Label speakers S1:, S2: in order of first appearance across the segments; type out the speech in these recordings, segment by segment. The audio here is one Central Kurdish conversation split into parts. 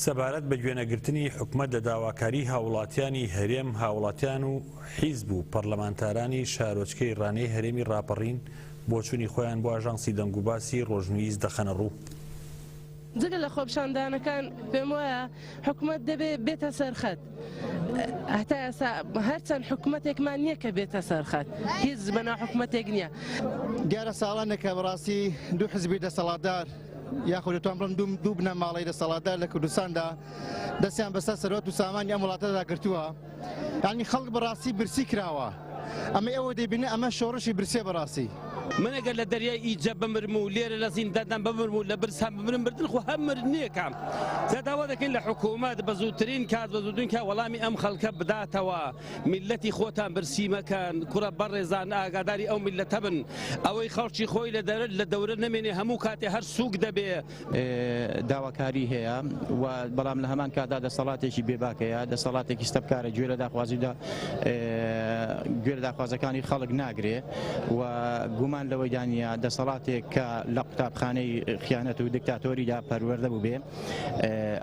S1: سەبارەت بە گوێنەگرتنی حکومەت لە داواکاری هاوڵاتیانی هەرێم هاوڵاتیان و حیزب و پەرلەمانتارانی شارۆچکەی ڕانەی هەرێمی ڕاپەڕین بۆ چوونی خۆیان بۆ ئاژانسی دەنگوباسی ڕۆژنویس دەخەنە ڕوو.
S2: جگە لە خۆپشاندانەکان پێم وایە حکومەت دەبێت بێتە سەرخەت. هەتا ئێستا هەرچەند حکومەتێکمان نییە کە بێتە سەرخەت، هیچ بەناو حکومەتێک نییە.
S3: دیارە ساڵانێکە بەڕاستی دوو حزبی دەسەڵاتدار یاخود دەتوان بڵم دوو بنە ماڵی دەسەڵاتدار لە کوردستاندا دەستیان بەسەر سەرۆت و سامانی ئەم وڵاتەدا گرتووە. یعنی خەڵک بەڕاستی برسی کراوە. ئەمە ئێوە دەبینێ ئەمە شۆڕشی برسێ بەڕاستی.
S4: من ئەگەر لە دەریای ئیجە بمرم و لێرە لە زینداندا بمرم و لە برسان بمرم بردن خۆ هەم مرنیەکەم. داوا دەکەین لە حکوومەت بە زووترین کات بە زووترین کە وەڵامی ئەم خەڵکە بداتەوە، میلەتی خۆتان برسی مەکەن، کوڕە بەڕێزان ئاگاداری ئەو میلەتە بن، ئەوەی خەڵکی خۆی لە دەورە نەمێنێ هەموو کاتێ هەر سووک دەبێ.
S5: داواکاری هەیە و بەڵام لە هەمان کاتدا دەسەڵاتێکی بێباکەیە، دەسەڵاتێکی ستەبکارە گوێ لە داخوازیدا گوێ لە داخوازەکانی خەڵک ناگرێ و گومان لەوەی دانیە دەسەڵاتێک کە لە قوتابخانەی خیانەت و دیکتاتۆریدا پەروەردە بوو بێ،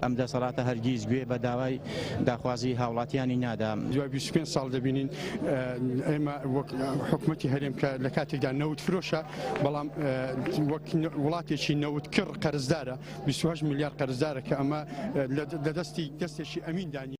S5: ئەم دەسەڵاتە هەرگیز گوێ بە داوای داخوازی هاوڵاتیانی نادا.
S6: دوای 25 ساڵ دەبینین ئێمە وەک حکوومەتی هەرێم کە لە کاتێکدا نەوت فرۆشە، بەڵام وەک وڵاتێکی نەوت کڕ قەرزدارە 28 میلیارد قەرزدارە کە ئەمە لە دەستێکی ئەمین دانی.